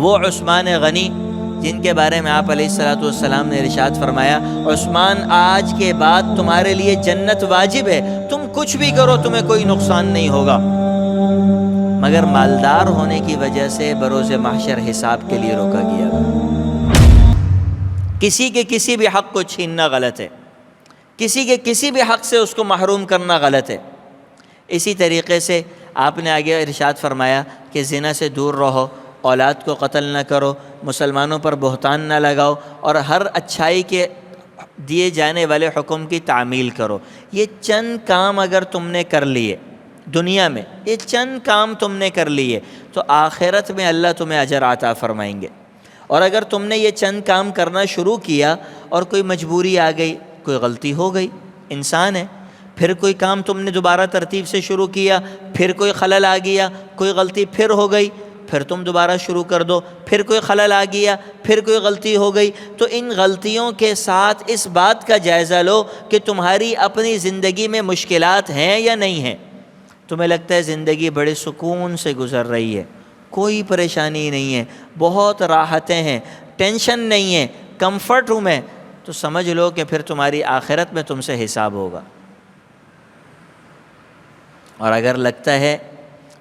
وہ عثمان غنی جن کے بارے میں آپ علیہ الصلوۃ والسلام نے ارشاد فرمایا، عثمان آج کے بعد تمہارے لیے جنت واجب ہے، تم کچھ بھی کرو تمہیں کوئی نقصان نہیں ہوگا، مگر مالدار ہونے کی وجہ سے بروز محشر حساب کے لیے روکا گیا۔ کسی کے کسی بھی حق کو چھیننا غلط ہے، کسی کے کسی بھی حق سے اس کو محروم کرنا غلط ہے۔ اسی طریقے سے آپ نے آگے ارشاد فرمایا کہ زنا سے دور رہو، اولاد کو قتل نہ کرو، مسلمانوں پر بہتان نہ لگاؤ، اور ہر اچھائی کے دیے جانے والے حکم کی تعمیل کرو۔ یہ چند کام اگر تم نے کر لیے دنیا میں، یہ چند کام تم نے کر لیے تو آخرت میں اللہ تمہیں اجر عطا فرمائیں گے۔ اور اگر تم نے یہ چند کام کرنا شروع کیا اور کوئی مجبوری آ گئی، کوئی غلطی ہو گئی، انسان ہے، پھر کوئی کام تم نے دوبارہ ترتیب سے شروع کیا، پھر کوئی خلل آ گیا، کوئی غلطی پھر ہو گئی، پھر تم دوبارہ شروع کر دو، پھر کوئی خلل آ گیا، پھر کوئی غلطی ہو گئی، تو ان غلطیوں کے ساتھ اس بات کا جائزہ لو کہ تمہاری اپنی زندگی میں مشکلات ہیں یا نہیں ہیں۔ تمہیں لگتا ہے زندگی بڑے سکون سے گزر رہی ہے، کوئی پریشانی نہیں ہے، بہت راحتیں ہیں، ٹینشن نہیں ہے، کمفرٹ ہوں میں، تو سمجھ لو کہ پھر تمہاری آخرت میں تم سے حساب ہوگا۔ اور اگر لگتا ہے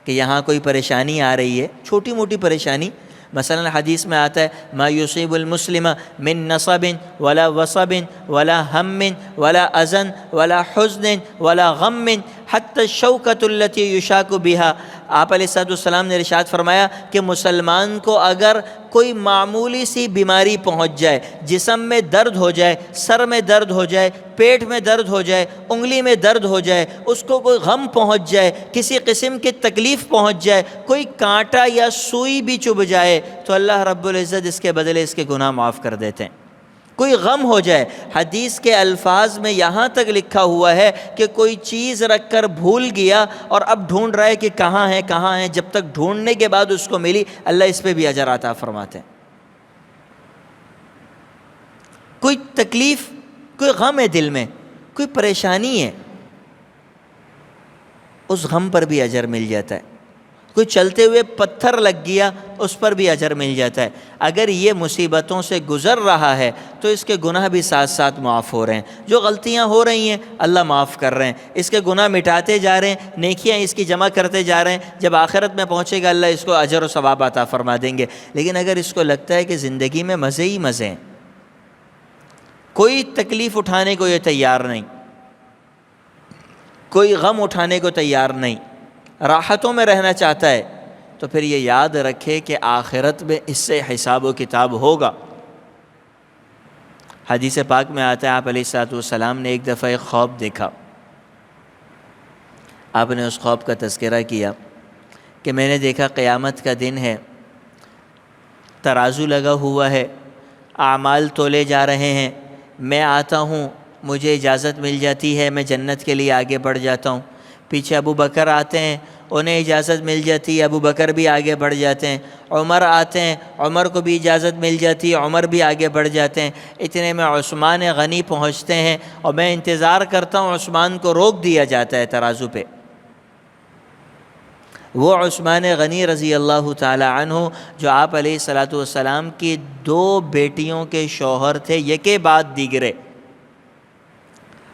کہ یہاں کوئی پریشانی آ رہی ہے، چھوٹی موٹی پریشانی، مثلا حدیث میں آتا ہے ما یصیب المسلم من نصب ولا وصب ولا ہم ولا اذن ولا حزن ولا غم حتی الشوکۃ التي یشاک بها۔ آپ علیہ السلام نے ارشاد فرمایا کہ مسلمان کو اگر کوئی معمولی سی بیماری پہنچ جائے، جسم میں درد ہو جائے، سر میں درد ہو جائے، پیٹ میں درد ہو جائے، انگلی میں درد ہو جائے، اس کو کوئی غم پہنچ جائے، کسی قسم کی تکلیف پہنچ جائے، کوئی کانٹا یا سوئی بھی چبھ جائے، تو اللہ رب العزت اس کے بدلے اس کے گناہ معاف کر دیتے ہیں۔ کوئی غم ہو جائے، حدیث کے الفاظ میں یہاں تک لکھا ہوا ہے کہ کوئی چیز رکھ کر بھول گیا اور اب ڈھونڈ رہا ہے کہ کہاں ہے، جب تک ڈھونڈنے کے بعد اس کو ملی، اللہ اس پہ بھی اجر عطا فرماتے ہیں۔ کوئی تکلیف، کوئی غم ہے دل میں، کوئی پریشانی ہے، اس غم پر بھی اجر مل جاتا ہے۔ کوئی چلتے ہوئے پتھر لگ گیا، اس پر بھی اجر مل جاتا ہے۔ اگر یہ مصیبتوں سے گزر رہا ہے تو اس کے گناہ بھی ساتھ ساتھ معاف ہو رہے ہیں۔ جو غلطیاں ہو رہی ہیں اللہ معاف کر رہے ہیں، اس کے گناہ مٹاتے جا رہے ہیں، نیکیاں اس کی جمع کرتے جا رہے ہیں۔ جب آخرت میں پہنچے گا اللہ اس کو اجر و ثواب عطا فرما دیں گے۔ لیکن اگر اس کو لگتا ہے کہ زندگی میں مزے ہی مزے ہیں، کوئی تکلیف اٹھانے کو یہ تیار نہیں، کوئی غم اٹھانے کو تیار نہیں، راحتوں میں رہنا چاہتا ہے، تو پھر یہ یاد رکھے کہ آخرت میں اس سے حساب و کتاب ہوگا۔ حدیث پاک میں آتا ہے آپ علیہ الصلوۃ والسلام نے ایک دفعہ ایک خواب دیکھا۔ آپ نے اس خواب کا تذکرہ کیا کہ میں نے دیکھا قیامت کا دن ہے، ترازو لگا ہوا ہے، اعمال تولے جا رہے ہیں، میں آتا ہوں، مجھے اجازت مل جاتی ہے، میں جنت کے لیے آگے بڑھ جاتا ہوں۔ پیچھے ابو بکر آتے ہیں، انہیں اجازت مل جاتی ہے، ابو بکر بھی آگے بڑھ جاتے ہیں۔ عمر آتے ہیں، عمر کو بھی اجازت مل جاتی ہے، عمر بھی آگے بڑھ جاتے ہیں۔ اتنے میں عثمان غنی پہنچتے ہیں اور میں انتظار کرتا ہوں، عثمان کو روک دیا جاتا ہے ترازو پہ۔ وہ عثمان غنی رضی اللہ تعالی عنہ جو آپ علیہ الصلوۃ والسلام کی 2 بیٹیوں کے شوہر تھے، یکے بعد دیگرے،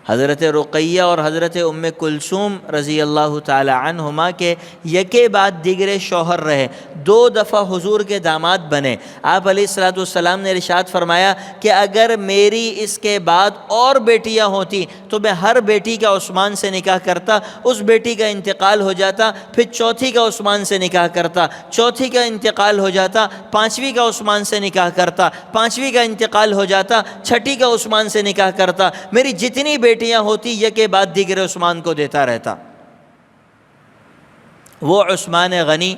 حضرت رقیہ اور حضرت ام کلثوم رضی اللہ تعالی عنہما کے یکے بعد دیگرے شوہر رہے، 2 دفعہ حضور کے داماد بنے۔ آپ علیہ الصلوۃ والسلام نے ارشاد فرمایا کہ اگر میری اس کے بعد اور بیٹیاں ہوتی تو میں ہر بیٹی کا عثمان سے نکاح کرتا، اس بیٹی کا انتقال ہو جاتا، پھر چوتھی کا عثمان سے نکاح کرتا، چوتھی کا انتقال ہو جاتا، 5ویں کا عثمان سے نکاح کرتا، 5ویں کا انتقال ہو جاتا، 6ٹھی کا عثمان سے نکاح کرتا، میری جتنی بیٹیاں ہوتی یکے بعد دیگر عثمان کو دیتا رہتا۔ وہ عثمان غنی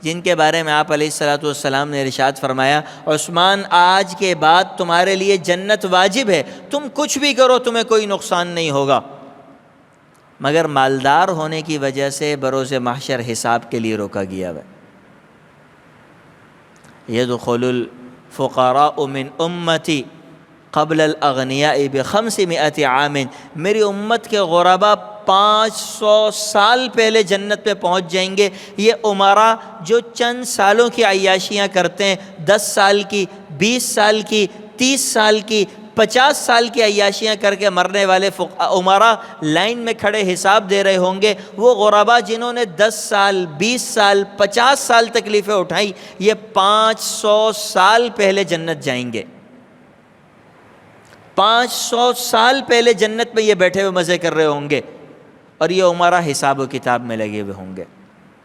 جن کے بارے میں آپ علیہ الصلوۃ والسلام نے ارشاد فرمایا، عثمان آج کے بعد تمہارے لیے جنت واجب ہے، تم کچھ بھی کرو تمہیں کوئی نقصان نہیں ہوگا، مگر مالدار ہونے کی وجہ سے بروز محشر حساب کے لیے روکا گیا ہے۔ يدخل الفقراء من امتی قبل الاغنیاء ب500 عام، میری امت کے غربا 500 سال پہلے جنت میں پہنچ جائیں گے۔ یہ عمرا جو چند سالوں کی عیاشیاں کرتے ہیں، 10 سال کی، 20 سال کی، 30 سال کی، 50 سال کی عیاشیاں کر کے مرنے والے عمرا لائن میں کھڑے حساب دے رہے ہوں گے، وہ غربا جنہوں نے 10 سال، 20 سال، 50 سال تکلیفیں اٹھائیں، یہ 500 سال پہلے جنت جائیں گے۔ 500 سال پہلے جنت میں یہ بیٹھے ہوئے مزے کر رہے ہوں گے، اور یہ عمرا حساب و کتاب میں لگے ہوئے ہوں گے۔